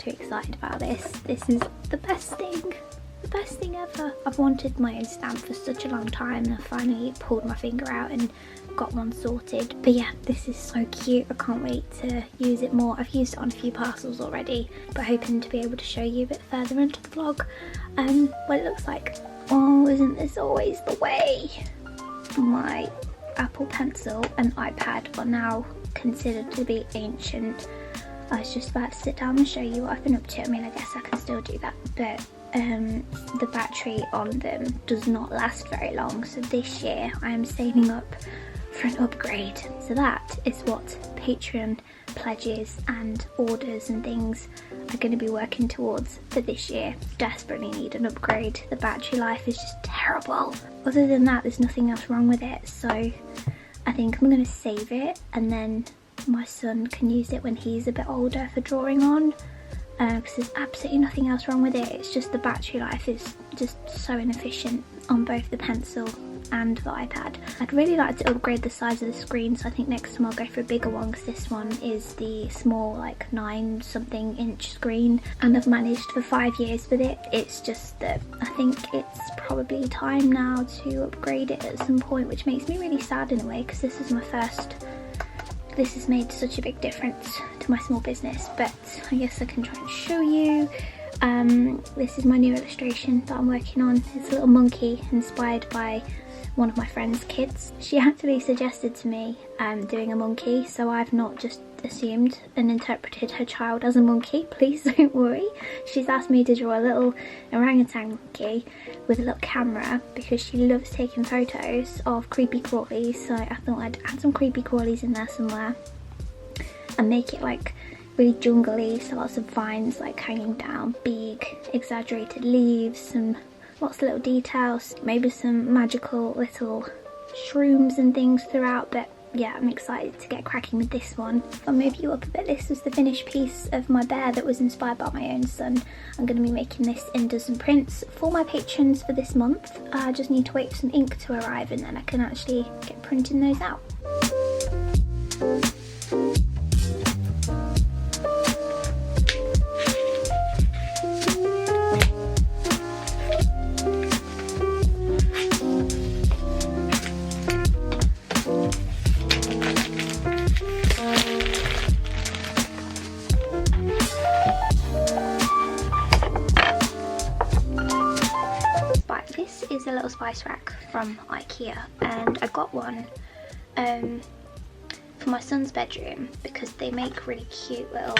too excited about this. This is the best thing. The best thing ever. I've wanted my own stamp for such a long time and I finally pulled my finger out and got one sorted. But yeah, this is so cute. I can't wait to use it more. I've used it on a few parcels already, but hoping to be able to show you a bit further into the vlog what it looks like. Oh, isn't this always the way? My Apple Pencil and iPad are now considered to be ancient. I was just about to sit down and show you what I've been up to. I mean, I guess I can still do that, but the battery on them does not last very long. So this year I am saving up for an upgrade. So that is what Patreon pledges and orders and things are going to be working towards for this year. Desperately need an upgrade. The battery life is just terrible. Other than that, there's nothing else wrong with it. So I think I'm going to save it and then my son can use it when he's a bit older for drawing on. Because there's absolutely nothing else wrong with it. It's just the battery life is just so inefficient on both the pencil and the iPad. I'd really like to upgrade the size of the screen, so I think next time I'll go for a bigger one because this one is the small, like 9-something inch screen, and I've managed for 5 years with it. It's just that I think it's probably time now to upgrade it at some point, which makes me really sad in a way because this is my first. This has made such a big difference to my small business, but I guess I can try and show you. This is my new illustration that I'm working on. It's a little monkey inspired by one of my friend's kids. She actually suggested to me doing a monkey, so I've not just assumed and interpreted her child as a monkey. Please don't worry. She's asked me to draw a little orangutan monkey with a little camera because she loves taking photos of creepy crawlies, so I thought I'd add some creepy crawlies in there somewhere and make it like really jungly, so lots of vines like hanging down, big exaggerated leaves, and lots of little details, maybe some magical little shrooms and things throughout. But yeah, I'm excited to get cracking with this one. I'll move you up a bit. This was the finished piece of my bear that was inspired by my own son. I'm going to be making this in dozen prints for my patrons for this month. I just need to wait for some ink to arrive and then I can actually get printing those out. Is a little spice rack from IKEA, and I got one for my son's bedroom because they make really cute little,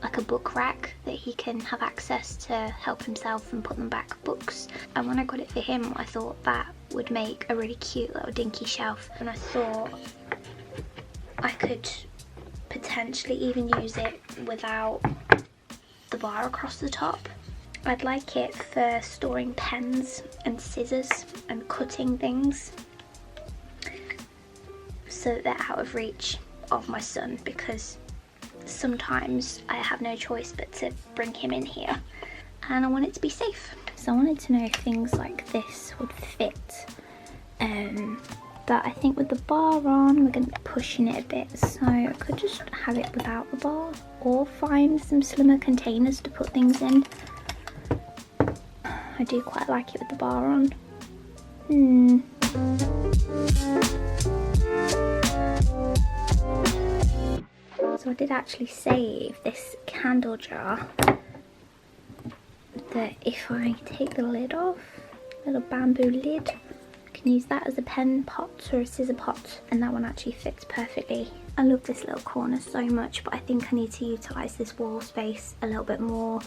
like a book rack that he can have access to help himself and put them back books. And when I got it for him, I thought that would make a really cute little dinky shelf, and I thought I could potentially even use it without the bar across the top. I'd like it for storing pens and scissors and cutting things so that they're out of reach of my son, because sometimes I have no choice but to bring him in here and I want it to be safe. So I wanted to know if things like this would fit, but I think with the bar on we're going to be pushing it a bit, so I could just have it without the bar or find some slimmer containers to put things in. I do quite like it with the bar on. So I did actually save this candle jar that if I take the lid off, little bamboo lid, I can use that as a pen pot or a scissor pot, and that one actually fits perfectly. I love this little corner so much, but I think I need to utilise this wall space a little bit more.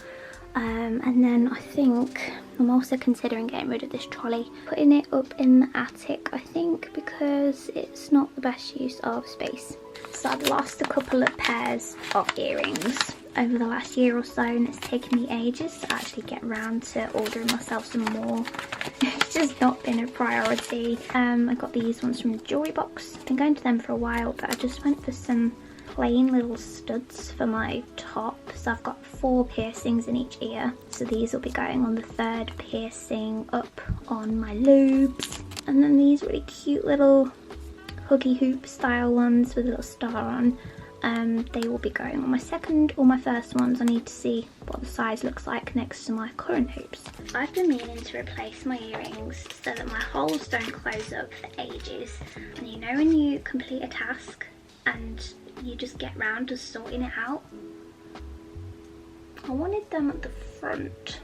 And then I think I'm also considering getting rid of this trolley, putting it up in the attic, I think, because it's not the best use of space. So I've lost a couple of pairs of earrings over the last year or so, and it's taken me ages to actually get around to ordering myself some more. It's just not been a priority. I got these ones from the jewellery box. I've been going to them for a while, but I just went for some plain little studs for my top. So I've got 4 piercings in each ear, so these will be going on the 3rd piercing up on my lobes. And then these really cute little huggy hoop style ones with a little star on They will be going on my second or my first ones. I need to see what the size looks like next to my current hoops. I've been meaning to replace my earrings so that my holes don't close up for ages. And you know when you complete a task and you just get round to sorting it out? I wanted them at the front.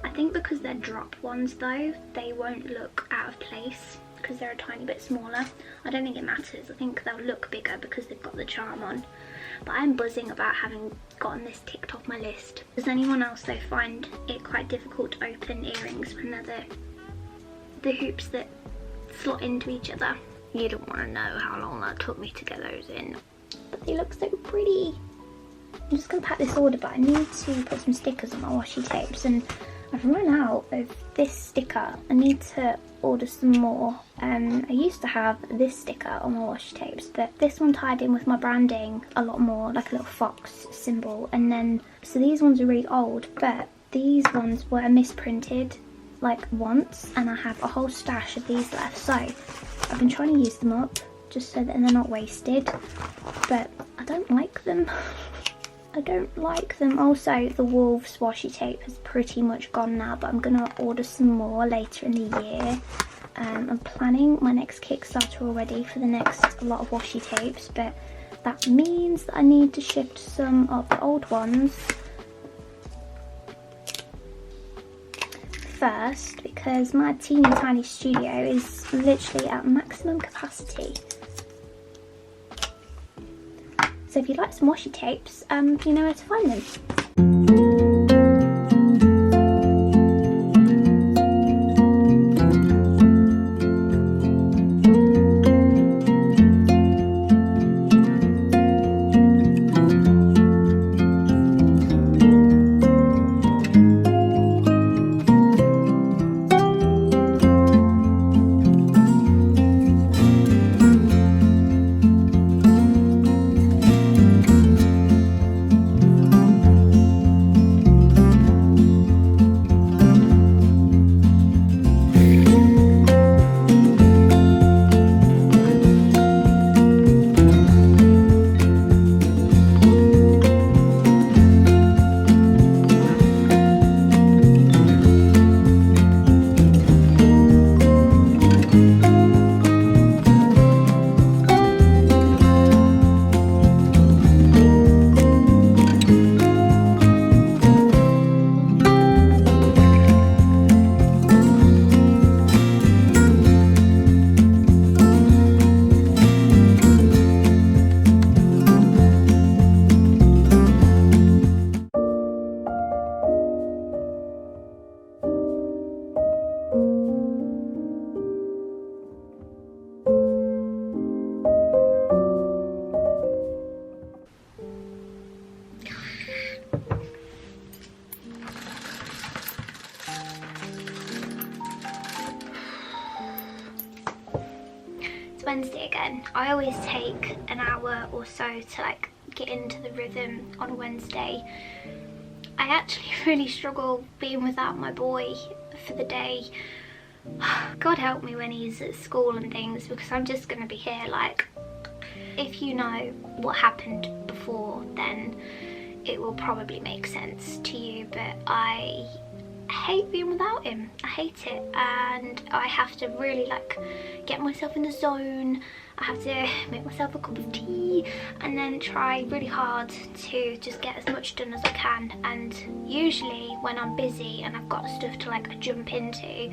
I think because they're drop ones though, they won't look out of place because they're a tiny bit smaller. I don't think it matters. I think they'll look bigger because they've got the charm on. But I'm buzzing about having gotten this ticked off my list. Does anyone else though find it quite difficult to open earrings when they're the hoops that slot into each other? You don't want to know how long that took me to get those in. But they look so pretty. I'm just going to pack this order, but I need to put some stickers on my washi tapes and I've run out of this sticker. I need to order some more. I used to have this sticker on my washi tapes, but this one tied in with my branding a lot more, like a little fox symbol. And then, so these ones are really old, but these ones were misprinted like once, and I have a whole stash of these left. So I've been trying to use them up just so that they're not wasted, but I don't like them. I don't like them. Also, the Wolves washi tape has pretty much gone now, but I'm gonna order some more later in the year. I'm planning my next Kickstarter already for the next lot of washi tapes, but that means that I need to shift some of the old ones first because my teeny tiny studio is literally at maximum capacity. So if you'd like some washi tapes, you know where to find them. Wednesday again. I always take an hour or so to like get into the rhythm on a Wednesday. I actually really struggle being without my boy for the day. God help me when he's at school and things, because I'm just going to be here like, if you know what happened before, then it will probably make sense to you, but I hate being without him. I hate it, and I have to really like get myself in the zone. I have to make myself a cup of tea and then try really hard to just get as much done as I can. And usually when I'm busy and I've got stuff to like jump into,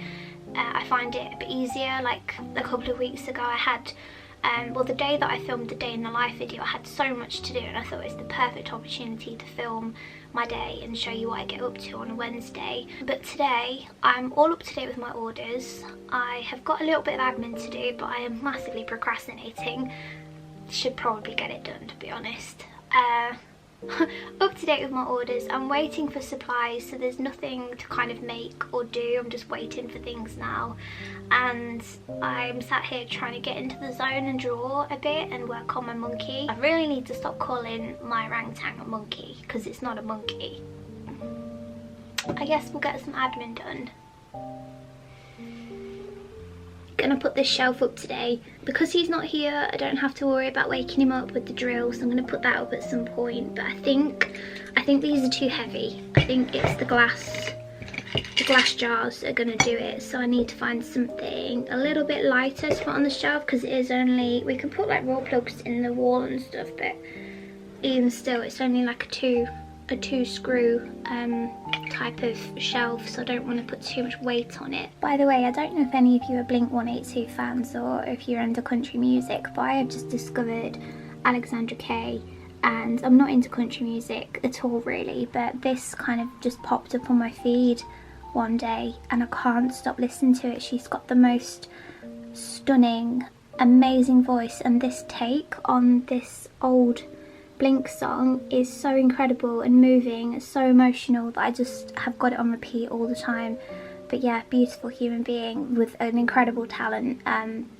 I find it a bit easier. Like a couple of weeks ago I had well, the day that I filmed the day in the life video, I had so much to do, and I thought it was the perfect opportunity to film my day and show you what I get up to on a Wednesday. But today I'm all up to date with my orders. I have got a little bit of admin to do, but I am massively procrastinating. Should probably get it done, to be honest. Up to date with my orders. I'm waiting for supplies, so there's nothing to kind of make or do. I'm just waiting for things now, and I'm sat here trying to get into the zone and draw a bit and work on my monkey. I really need to stop calling my orangutan a monkey, because it's not a monkey. I guess we'll get some admin done. gonna put this shelf up today. Because he's not here, I don't have to worry about waking him up with the drill, so I'm gonna put that up at some point. But I think these are too heavy. I think it's the glass jars that are gonna do it, so I need to find something a little bit lighter to put on the shelf, because it is only, we can put like wall plugs in the wall and stuff, but even still it's only like a two screw type of shelf, so I don't want to put too much weight on it. By the way, I don't know if any of you are Blink 182 fans or if you're into country music, but I have just discovered Alexandra Kay, and I'm not into country music at all really, but this kind of just popped up on my feed one day and I can't stop listening to it. She's got the most stunning, amazing voice, and this take on this old Blink song is so incredible and moving, it's so emotional that I just have got it on repeat all the time. But yeah, beautiful human being with an incredible talent.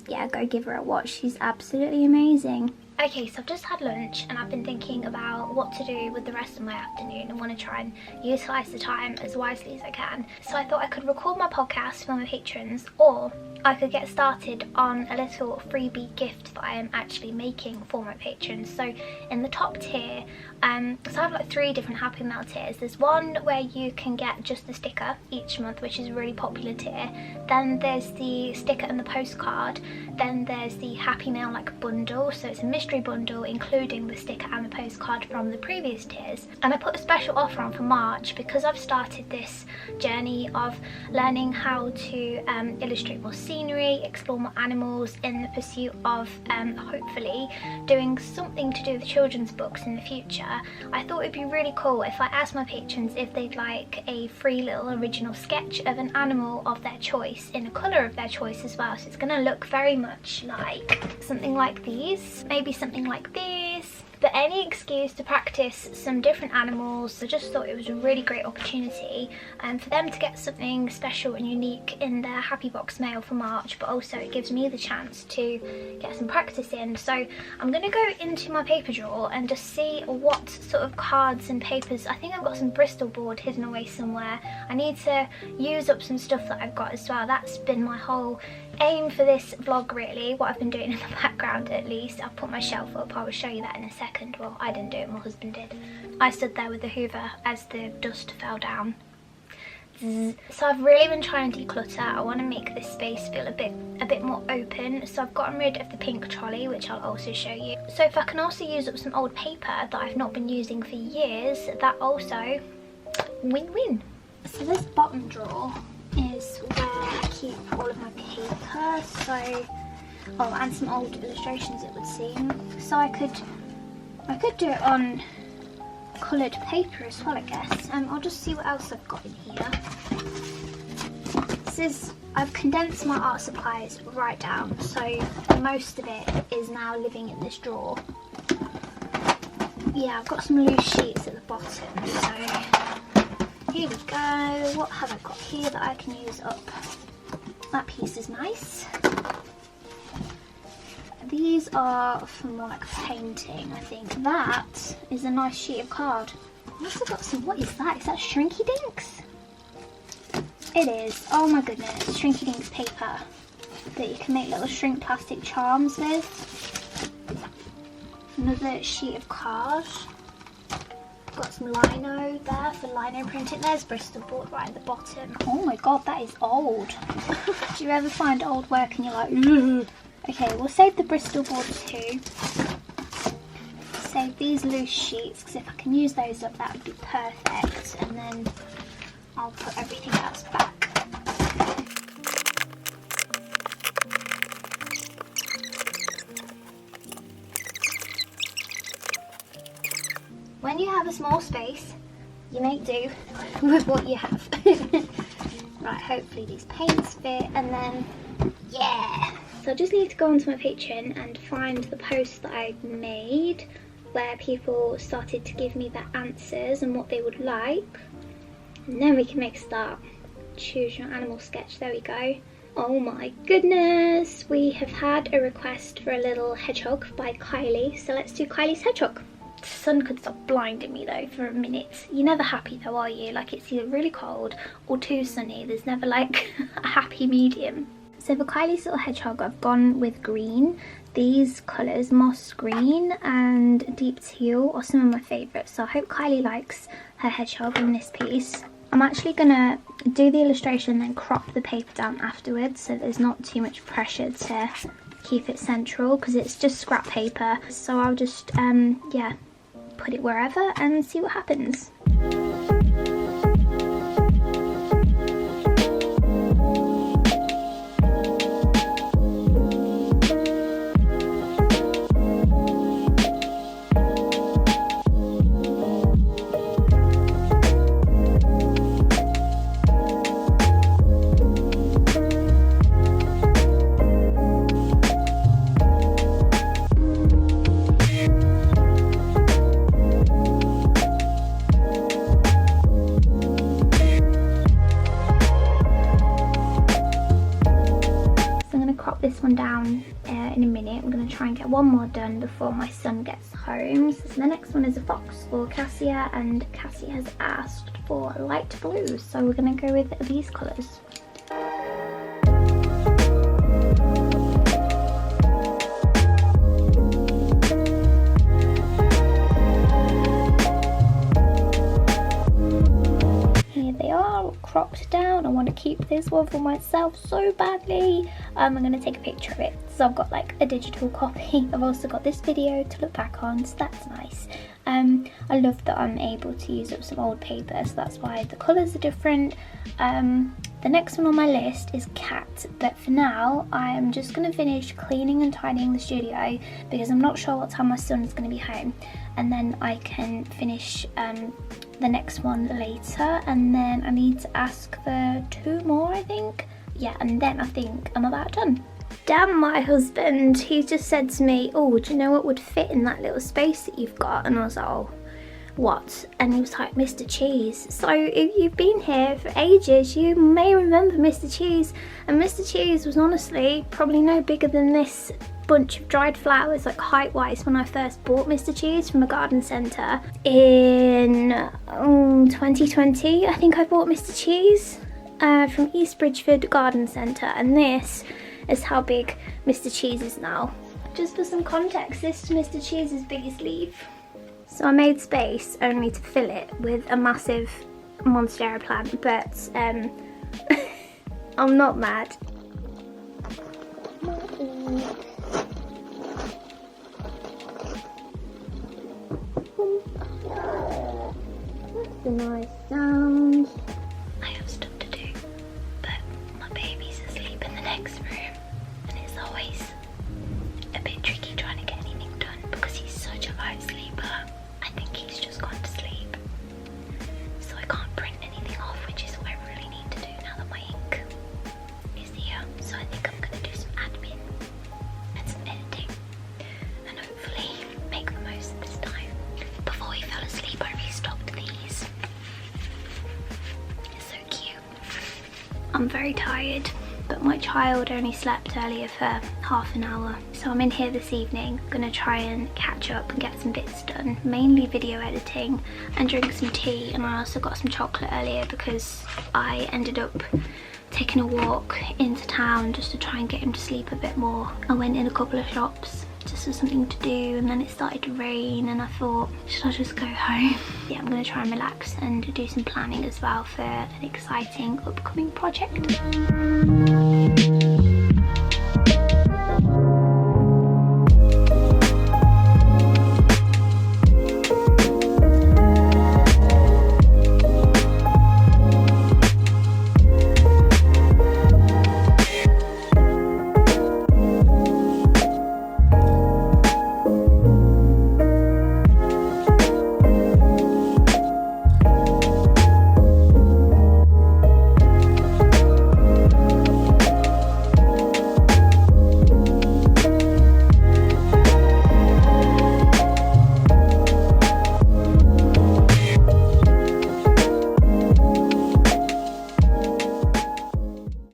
Yeah, go give her a watch, she's absolutely amazing. Okay, so I've just had lunch and I've been thinking about what to do with the rest of my afternoon and want to try and utilise the time as wisely as I can. So I thought I could record my podcast for my patrons, or I could get started on a little freebie gift that I am actually making for my patrons. So in the top tier, so I have like 3 different Happy Mail tiers. There's one where you can get just the sticker each month, which is a really popular tier. Then there's the sticker and the postcard. Then there's the Happy Mail like bundle, so it's a mystery bundle including the sticker and the postcard from the previous tiers. And I put a special offer on for March because I've started this journey of learning how to illustrate more scenery, explore more animals in the pursuit of hopefully doing something to do with children's books in the future. I thought it'd be really cool if I asked my patrons if they'd like a free little original sketch of an animal of their choice in a colour of their choice as well. So it's going to look very much like something like these, maybe something like this, but any excuse to practice some different animals. So I just thought it was a really great opportunity for them to get something special and unique in their Happy Box mail for March, but also it gives me the chance to get some practice in. So I'm going to go into my paper drawer and just see what sort of cards and papers. I think I've got some Bristol board hidden away somewhere. I need to use up some stuff that I've got as well. That's been my whole aim for this vlog really, what I've been doing in the background at least. I'll put my shelf up, I will show you that in a second. Well, I didn't do it, my husband did. I stood there with the hoover as the dust fell down. So I've really been trying to declutter. I want to make this space feel a bit more open, so I've gotten rid of the pink trolley, which I'll also show you. So if I can also use up some old paper that I've not been using for years, that also win-win. So this bottom drawer is where I keep all of my paper, so and some old illustrations it would seem. So I could do it on coloured paper as well, I guess. I'll just see what else I've got in here. I've condensed my art supplies right down, so most of it is now living in this drawer. Yeah, I've got some loose sheets at the bottom, so here we go. What have I got here that I can use up? That piece is nice. These are for more like painting, I think. That is a nice sheet of card. I've also got some, what is that? Is that Shrinky Dinks? It is. Oh my goodness, Shrinky Dinks paper that you can make little shrink plastic charms with. Another sheet of card. Got some lino there for lino printing. There's Bristol board right at the bottom. Oh my god, that is old. Do you ever find old work and you're like, ugh? Okay, we'll save the Bristol board too. Save these loose sheets, because if I can use those up, that would be perfect. And then I'll put everything else back. When you have a small space, you make do with what you have. Right, hopefully these paints fit, and then, yeah. So I just need to go onto my Patreon and find the post that I made where people started to give me their answers and what they would like. And then we can make a start. Choose your animal sketch, there we go. Oh my goodness, we have had a request for a little hedgehog by Kylie, so let's do Kylie's hedgehog. The sun could stop blinding me though for a minute. You're never happy though, are you? Like, it's either really cold or too sunny. There's never like a happy medium. So for Kylie's little hedgehog, I've gone with green. These colours, moss green and deep teal, are some of my favourites. So I hope Kylie likes her hedgehog in this piece. I'm actually going to do the illustration and then crop the paper down afterwards, so there's not too much pressure to keep it central, because it's just scrap paper. So I'll just, yeah, put it wherever and see what happens. This one down in a minute. I'm going to try and get one more done before my son gets home. So the next one is a fox for Cassia, and Cassia has asked for light blue, so we're going to go with these colours. Cropped down. I want to keep this one for myself so badly. I'm going to take a picture of it, so I've got like a digital copy. I've also got this video to look back on, so that's nice. I love that I'm able to use up some old paper, so that's why the colours are different. The next one on my list is cat, but for now I am just going to finish cleaning and tidying the studio, because I'm not sure what time my son is going to be home, and then I can finish the next one later, and then I need to ask for 2 more, I think. Yeah, and then I think I'm about done. Damn, my husband, he just said to me, oh, do you know what would fit in that little space that you've got? And I was like, oh, what? And he was like, Mr. Cheese. So if you've been here for ages, you may remember Mr. Cheese. And Mr. Cheese was honestly probably no bigger than this bunch of dried flowers, like height-wise, when I first bought Mr. Cheese from a garden centre in 2020. I think I bought Mr. Cheese from East Bridgeford Garden Centre, and this is how big Mr. Cheese is now. Just for some context, this is Mr. Cheese's biggest leaf. So I made space only to fill it with a massive monstera plant, but I'm not mad. That's a nice sound. I have stuff to do, but my baby's asleep in the next room, and it's always a bit tricky trying to get anything done because he's such a light sleeper. I think he's just gone to sleep, so I can't print anything off, which is what I really need to do now that my ink is here. So I think I'm going to do some admin and some editing, and hopefully make the most of this time. Before he fell asleep, I restocked these. It's so cute. I'm very tired, but my child only slept earlier for half an hour. So I'm in here this evening, gonna try and catch up and get some bits done, mainly video editing, and drink some tea. And I also got some chocolate earlier because I ended up taking a walk into town just to try and get him to sleep a bit more. I went in a couple of shops just for something to do, and then it started to rain, and I thought, should I just go home? Yeah, I'm gonna try and relax and do some planning as well for an exciting upcoming project.